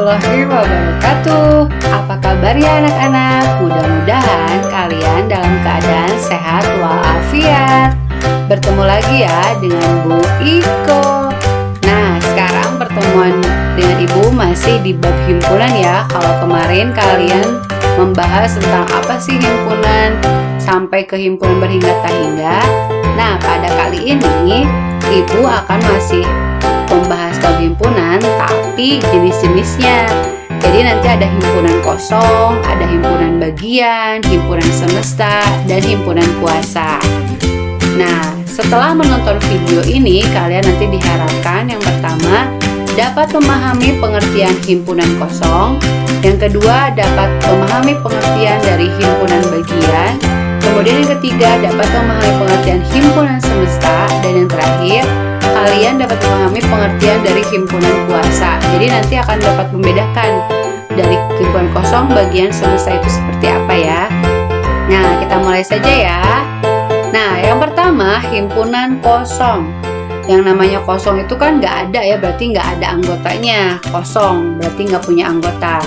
warahmatullahi wabarakatuh. Apa kabar ya anak-anak? Mudah-mudahan kalian dalam keadaan sehat walafiat. Bertemu lagi ya dengan Bu Iko. Nah, sekarang pertemuan dengan Ibu masih di bab himpunan ya. Kalau kemarin kalian membahas tentang apa sih himpunan sampai ke himpunan berhingga tak hingga. Nah, pada kali ini Ibu akan masih membahas bab himpunan tapi jenis-jenisnya. Jadi nanti ada himpunan kosong, ada himpunan bagian, himpunan semesta, dan himpunan kuasa. Nah, setelah menonton video ini, kalian nanti diharapkan yang pertama dapat memahami pengertian himpunan kosong, yang kedua dapat memahami pengertian dari himpunan bagian, kemudian yang ketiga dapat memahami pengertian himpunan semesta, dan yang terakhir kalian dapat memahami pengertian dari himpunan kuasa. Jadi nanti akan dapat membedakan dari himpunan kosong, bagian, semesta itu seperti apa ya. Nah, kita mulai saja ya. Nah, yang pertama himpunan kosong. Yang namanya kosong itu kan nggak ada ya, berarti nggak ada anggotanya. Kosong berarti nggak punya anggota.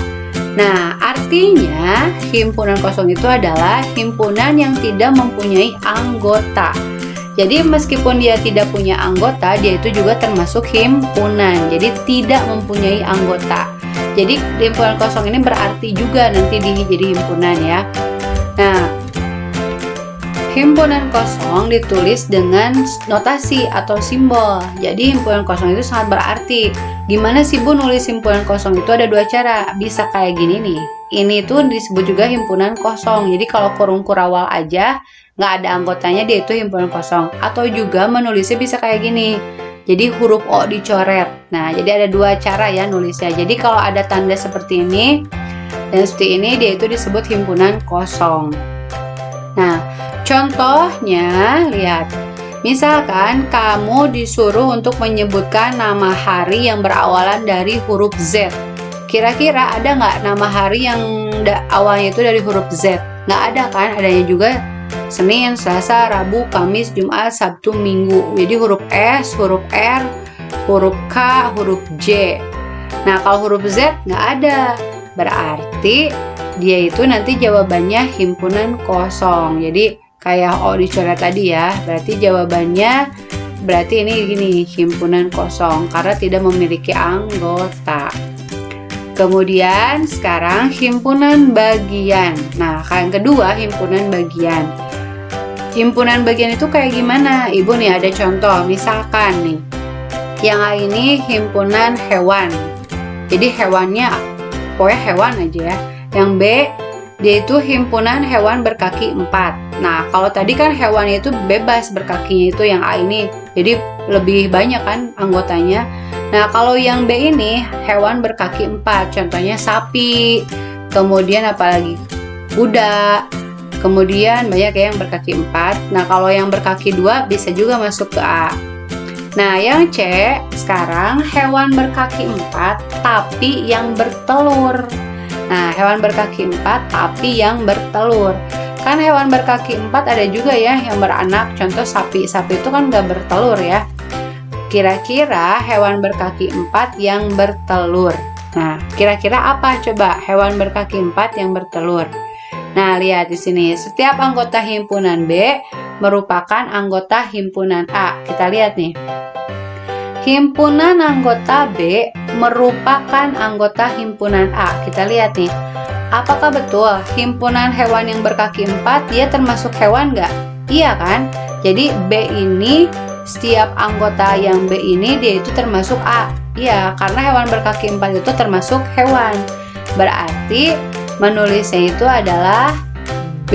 Nah, artinya himpunan kosong itu adalah himpunan yang tidak mempunyai anggota. Jadi meskipun dia tidak punya anggota, dia itu juga termasuk himpunan. Jadi tidak mempunyai anggota. Jadi himpunan kosong ini berarti juga nanti jadi himpunan ya. Nah, himpunan kosong ditulis dengan notasi atau simbol. Jadi himpunan kosong itu sangat berarti. Gimana sih Bu nulis himpunan kosong itu? Ada dua cara. Bisa kayak gini nih. Ini tuh disebut juga himpunan kosong. Jadi kalau kurung kurawal aja nggak ada anggotanya, dia itu himpunan kosong. Atau juga menulisnya bisa kayak gini. Jadi huruf O dicoret. Nah, jadi ada dua cara ya nulisnya. Jadi kalau ada tanda seperti ini dan seperti ini, dia itu disebut himpunan kosong. Nah, contohnya lihat. Misalkan kamu disuruh untuk menyebutkan nama hari yang berawalan dari huruf Z. Kira-kira ada nggak nama hari yang awalnya itu dari huruf Z? Nggak ada kan? Adanya juga Senin, Selasa, Rabu, Kamis, Jumat, Sabtu, Minggu. Jadi huruf S, huruf R, huruf K, huruf J. Nah, kalau huruf Z nggak ada. Berarti dia itu nanti jawabannya himpunan kosong. Jadi kayak O dicoret tadi ya. Berarti jawabannya berarti ini gini, himpunan kosong karena tidak memiliki anggota. Kemudian sekarang himpunan bagian. Nah, yang kedua himpunan bagian. Himpunan bagian itu kayak gimana? Ibu nih ada contoh. Misalkan nih, yang A ini himpunan hewan. Jadi hewannya pokoknya hewan aja ya. Yang B dia itu himpunan hewan berkaki 4. Nah, kalau tadi kan hewan itu bebas berkakinya, itu yang A ini. Jadi lebih banyak kan anggotanya. Nah, kalau yang B ini hewan berkaki 4, contohnya sapi, kemudian apalagi kuda, kemudian banyak ya yang berkaki 4. Nah, kalau yang berkaki 2 bisa juga masuk ke A. Nah, yang C sekarang hewan berkaki 4 tapi yang bertelur. Nah, hewan berkaki 4 tapi yang bertelur. Kan hewan berkaki 4 ada juga ya yang beranak, contoh sapi. Sapi itu kan nggak bertelur ya. Kira-kira hewan berkaki 4 yang bertelur. Nah, kira-kira apa coba hewan berkaki 4 yang bertelur? Nah, lihat di sini. Setiap anggota himpunan B merupakan anggota himpunan A. Kita lihat nih. Himpunan anggota B merupakan anggota himpunan A. Kita lihat nih. Apakah betul himpunan hewan yang berkaki 4 dia termasuk hewan nggak? Iya kan? Jadi B ini, setiap anggota yang B ini dia itu termasuk A. Iya, karena hewan berkaki 4 itu termasuk hewan. Berarti menulisnya itu adalah B.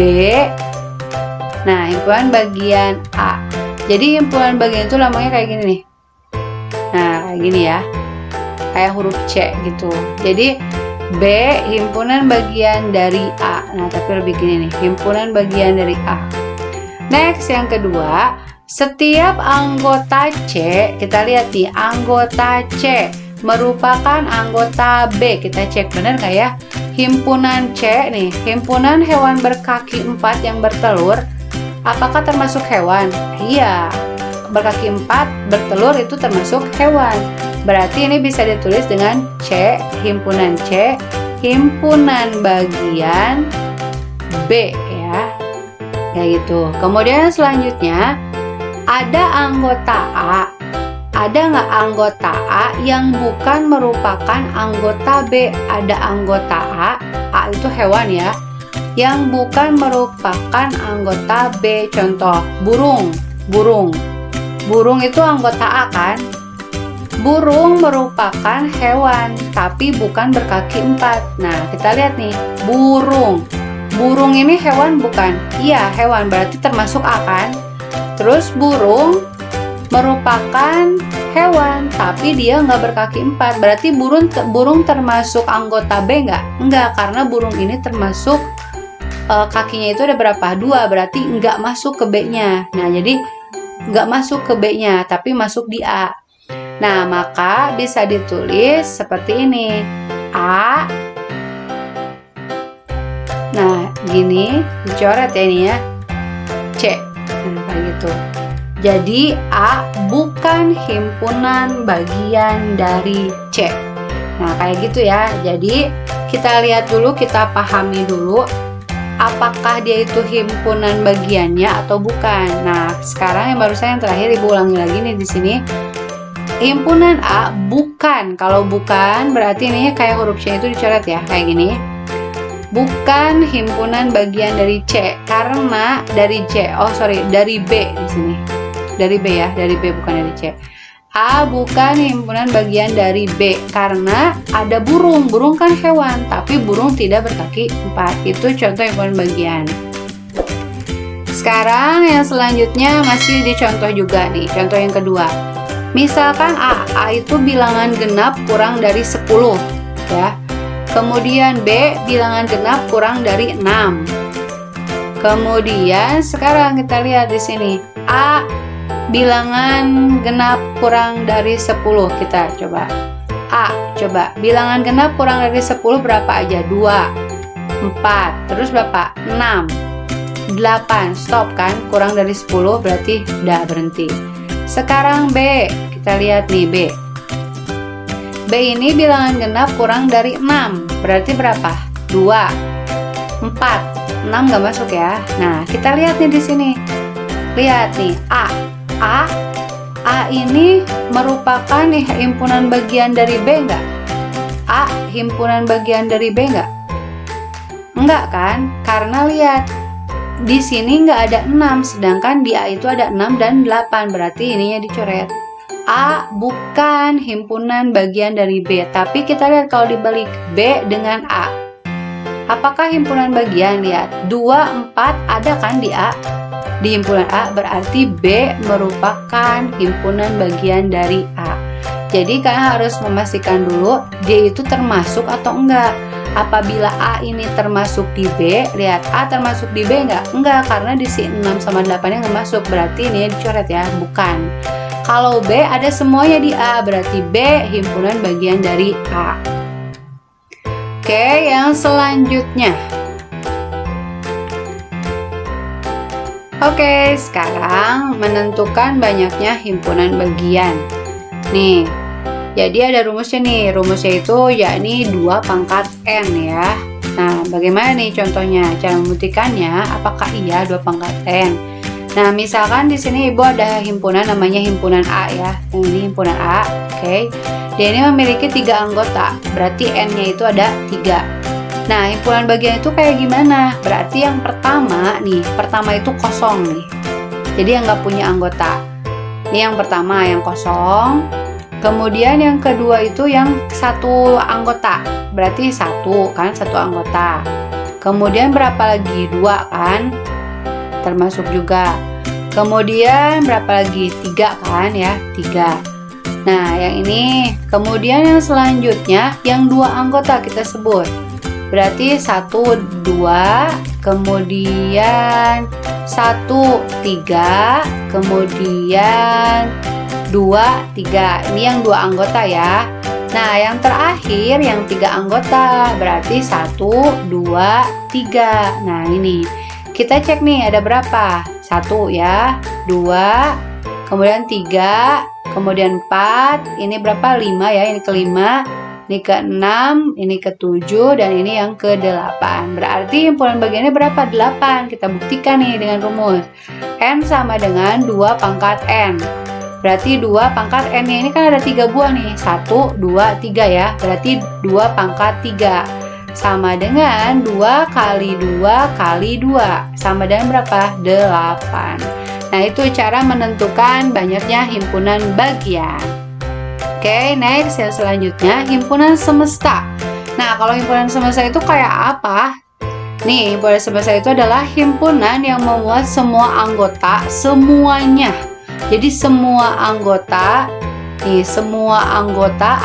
Nah, himpunan bagian A. Jadi himpunan bagian itu namanya kayak gini nih. Nah, kayak gini ya. Kayak huruf C gitu. Jadi B himpunan bagian dari A. Nah, tapi lebih gini nih, himpunan bagian dari A. Next, yang kedua, setiap anggota C, kita lihat nih, anggota C merupakan anggota B. Kita cek benar nggak ya? Himpunan C nih, himpunan hewan berkaki 4 yang bertelur, apakah termasuk hewan? Iya, berkaki 4 bertelur itu termasuk hewan. Berarti ini bisa ditulis dengan C, himpunan bagian B ya. Kayak gitu. Kemudian selanjutnya ada anggota A. Ada nggak anggota A yang bukan merupakan anggota B? Ada anggota A itu hewan ya, yang bukan merupakan anggota B. Contoh, burung. Burung itu anggota A kan? Burung merupakan hewan, tapi bukan berkaki 4. Nah, kita lihat nih, burung. Burung ini hewan bukan? Iya, hewan, berarti termasuk A kan? Terus burung merupakan hewan, tapi dia nggak berkaki 4. Berarti burung termasuk anggota B nggak? Enggak, karena burung ini termasuk kakinya itu ada berapa? 2, berarti nggak masuk ke B-nya. Nah, jadi nggak masuk ke B-nya, tapi masuk di A. Nah, maka bisa ditulis seperti ini. A. Nah, gini, dicoret ya ini ya. C. Nah, kayak gitu. Jadi, A bukan himpunan bagian dari C. Nah, kayak gitu ya. Jadi, kita lihat dulu, kita pahami dulu apakah dia itu himpunan bagiannya atau bukan. Nah, sekarang yang barusan yang terakhir Ibu ulangi lagi nih di sini. Himpunan A bukan. Kalau bukan berarti ini kayak huruf C itu dicoret ya, kayak gini. Bukan himpunan bagian dari C karena dari B di sini. Dari B ya, dari B bukan dari C. A bukan himpunan bagian dari B karena ada burung. Burung kan hewan, tapi burung tidak berkaki 4. Itu contoh himpunan bagian. Sekarang yang selanjutnya masih dicontoh juga nih, contoh yang kedua. Misalkan A itu bilangan genap kurang dari 10 ya. Kemudian B bilangan genap kurang dari 6. Kemudian sekarang kita lihat di sini. A bilangan genap kurang dari 10. Kita coba. Coba bilangan genap kurang dari 10 berapa aja? 2, 4, terus berapa? 6, 8. Stop kan? Kurang dari 10 berarti udah berhenti. Sekarang B, kita lihat nih B. B ini bilangan genap kurang dari 6, berarti berapa? 2, 4, 6 gak masuk ya. Nah, kita lihat nih di sini. Lihat nih, A ini merupakan nih himpunan bagian dari B nggak? A himpunan bagian dari B nggak? Enggak kan? Karena lihat. Di sini nggak ada 6, sedangkan di A itu ada 6 dan 8, berarti ininya dicoret. A bukan himpunan bagian dari B, tapi kita lihat kalau dibalik B dengan A. Apakah himpunan bagian? Lihat, 2, 4 ada kan di A? Di himpunan A, berarti B merupakan himpunan bagian dari A. Jadi kalian harus memastikan dulu D itu termasuk atau enggak. Apabila A ini termasuk di B, lihat A termasuk di B enggak? Enggak, karena di si 6 sama 8 nya enggak masuk, berarti ini dicoret ya, bukan. Kalau B ada semuanya di A, berarti B himpunan bagian dari A. Oke, yang selanjutnya. Oke, sekarang menentukan banyaknya himpunan bagian. Nih, jadi ada rumusnya nih. Rumusnya itu yakni 2 pangkat N ya. Nah, bagaimana nih contohnya? Cara membuktikannya, apakah iya 2 pangkat N? Nah, misalkan di sini Ibu ada himpunan namanya himpunan A ya. Yang ini himpunan A, oke. Dia ini memiliki 3 anggota, berarti N-nya itu ada 3. Nah, himpunan bagian itu kayak gimana? Berarti yang pertama nih, pertama itu kosong nih. Jadi yang nggak punya anggota. Ini yang pertama, yang kosong. Kemudian yang kedua itu yang 1 anggota. Berarti 1 kan, 1 anggota. Kemudian berapa lagi? 2 kan? Termasuk juga. Kemudian berapa lagi? 3 kan ya? 3. Nah, yang ini. Kemudian yang selanjutnya, yang 2 anggota kita sebut. Berarti 1, 2, kemudian 1, 3, kemudian 2, 3. Ini yang 2 anggota ya. Nah, yang terakhir yang 3 anggota. Berarti 1, 2, 3. Nah, ini. Kita cek nih ada berapa? 1 ya, 2, kemudian 3, kemudian 4, ini berapa? 5 ya, ini kelima, ini ke-6, ini ke-7, dan ini yang ke-8. Berarti himpunan bagiannya berapa? 8. Kita buktikan nih dengan rumus. N sama dengan 2 pangkat N. Berarti 2 pangkat N-nya ini kan ada 3 buah nih. 1, 2, 3 ya. Berarti 2 pangkat 3. Sama dengan 2 kali 2 kali 2. Sama dengan berapa? 8. Nah, itu cara menentukan banyaknya himpunan bagian. Oke, next yang selanjutnya himpunan semesta. Nah, kalau himpunan semesta itu kayak apa? Nih, himpunan semesta itu adalah himpunan yang memuat semua anggota semuanya. Jadi semua anggota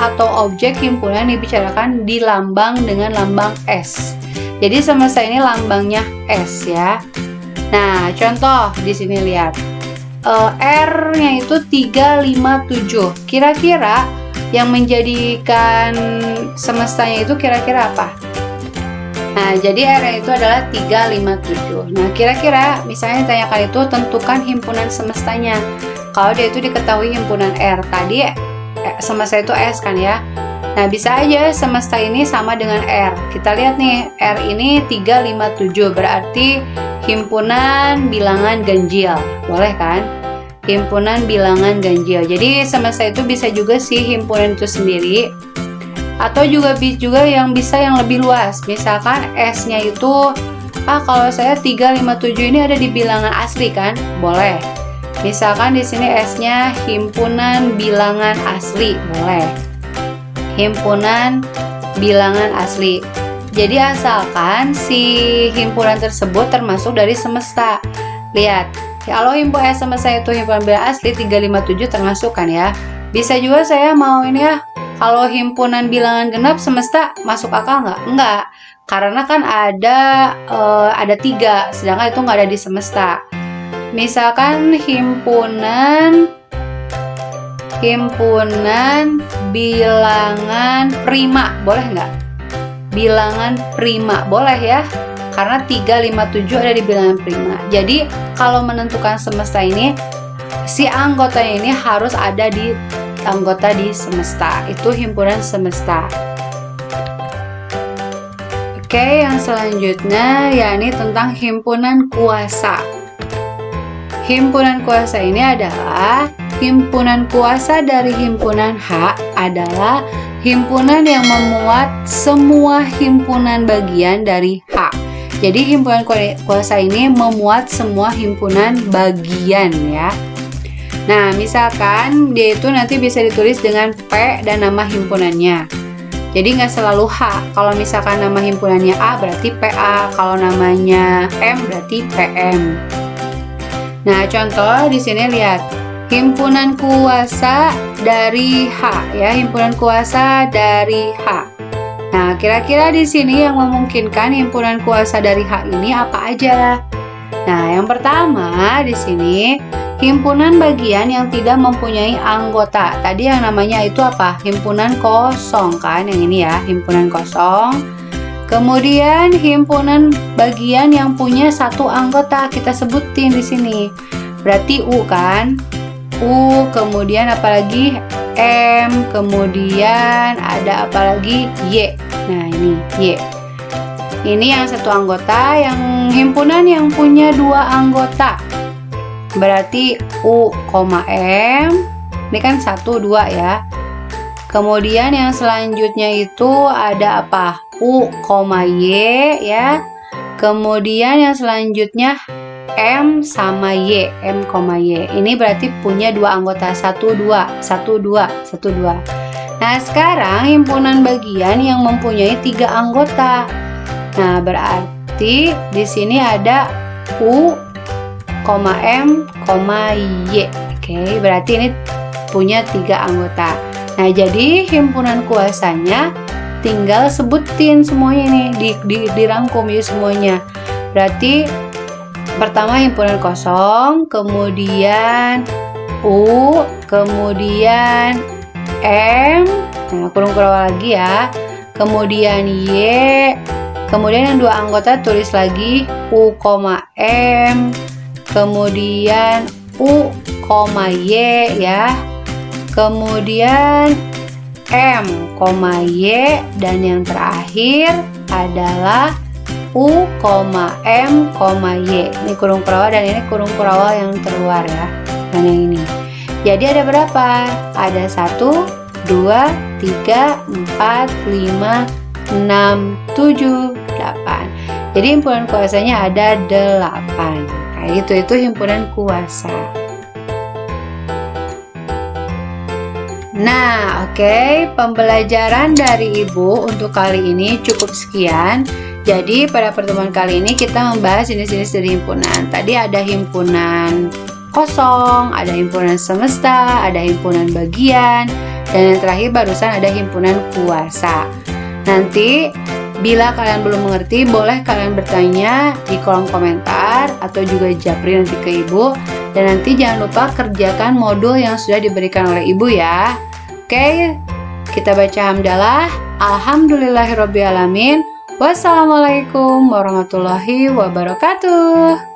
atau objek himpunan dibicarakan di lambang dengan lambang S. Jadi semesta ini lambangnya S ya. Nah, contoh di sini lihat. R-nya itu 357. Kira-kira yang menjadikan semestanya itu kira-kira apa? Nah, jadi R-nya itu adalah 357. Nah, kira-kira misalnya ditanyakan itu tentukan himpunan semestanya. Kalau dia itu diketahui himpunan R, tadi semesta itu S kan ya. Nah, bisa aja semesta ini sama dengan R. Kita lihat nih, R ini 357, berarti himpunan bilangan ganjil. Boleh kan? Himpunan bilangan ganjil. Jadi semesta itu bisa juga sih himpunan itu sendiri. Atau juga yang bisa yang lebih luas. Misalkan S-nya itu, kalau saya 357 ini ada di bilangan asli kan? Boleh. Misalkan di sini S-nya himpunan bilangan asli. Boleh. Himpunan bilangan asli. Jadi asalkan si himpunan tersebut termasuk dari semesta. Lihat, kalau himpunan semesta itu himpunan bilangan asli 357 termasuk kan ya. Bisa juga saya mau ini ya, kalau himpunan bilangan genap semesta masuk akal nggak? Enggak, karena kan ada 3, sedangkan itu nggak ada di semesta. Misalkan himpunan bilangan prima, boleh nggak? Bilangan prima, boleh ya, karena 357 ada di bilangan prima. Jadi kalau menentukan semesta ini, si anggotanya ini harus ada di anggota di semesta. Itu himpunan semesta. Oke, yang selanjutnya yakni tentang himpunan kuasa. Himpunan kuasa ini adalah himpunan kuasa dari himpunan H adalah himpunan yang memuat semua himpunan bagian dari H. Jadi himpunan kuasa ini memuat semua himpunan bagian ya. Nah, misalkan dia itu nanti bisa ditulis dengan P dan nama himpunannya. Jadi nggak selalu H. Kalau misalkan nama himpunannya A berarti PA. Kalau namanya M berarti PM. Nah, contoh di sini lihat. Himpunan kuasa dari H ya, himpunan kuasa dari H. Nah, kira-kira di sini yang memungkinkan himpunan kuasa dari H ini apa aja? Nah, yang pertama di sini himpunan bagian yang tidak mempunyai anggota. Tadi yang namanya itu apa? Himpunan kosong kan, yang ini ya, himpunan kosong. Kemudian himpunan bagian yang punya 1 anggota kita sebutin di sini. Berarti U kan? U, kemudian apalagi M, kemudian ada apalagi Y. Nah, ini Y. Ini yang 1 anggota, yang himpunan yang punya 2 anggota. Berarti U, M. Ini kan 1, 2 ya. Kemudian yang selanjutnya itu ada apa? U, Y ya. Kemudian yang selanjutnya M sama Y, M, Y. Ini berarti punya 2 anggota, 1, 2, 1, 2, 1, 2. Nah, sekarang himpunan bagian yang mempunyai 3 anggota. Nah, berarti di sini ada U, M, Y. Oke, berarti ini punya 3 anggota. Nah, jadi himpunan kuasanya tinggal sebutin semuanya nih, dirangkum ya semuanya. Berarti pertama himpunan kosong, kemudian U, kemudian M, nah kurung lagi ya, kemudian Y, kemudian yang 2 anggota tulis lagi U, M, kemudian U, Y ya, kemudian M, Y, dan yang terakhir adalah U, M, Y. Ini kurung kurawal dan ini kurung kurawal yang terluar ya, dan yang ini. Jadi ada berapa? Ada 1, 2, 3, 4, 5, 6, 7, 8. Jadi himpunan kuasanya ada 8. Kayak gitu, itu himpunan kuasa. Nah, oke, pembelajaran dari Ibu untuk kali ini cukup sekian. Jadi pada pertemuan kali ini kita membahas jenis-jenis dari himpunan. Tadi ada himpunan kosong, ada himpunan semesta, ada himpunan bagian, dan yang terakhir barusan ada himpunan kuasa. Nanti bila kalian belum mengerti, boleh kalian bertanya di kolom komentar atau juga japri nanti ke Ibu. Dan nanti jangan lupa kerjakan modul yang sudah diberikan oleh Ibu ya. Oke, kita baca hamdalah. Alhamdulillahirobbilalamin. Wassalamualaikum warahmatullahi wabarakatuh.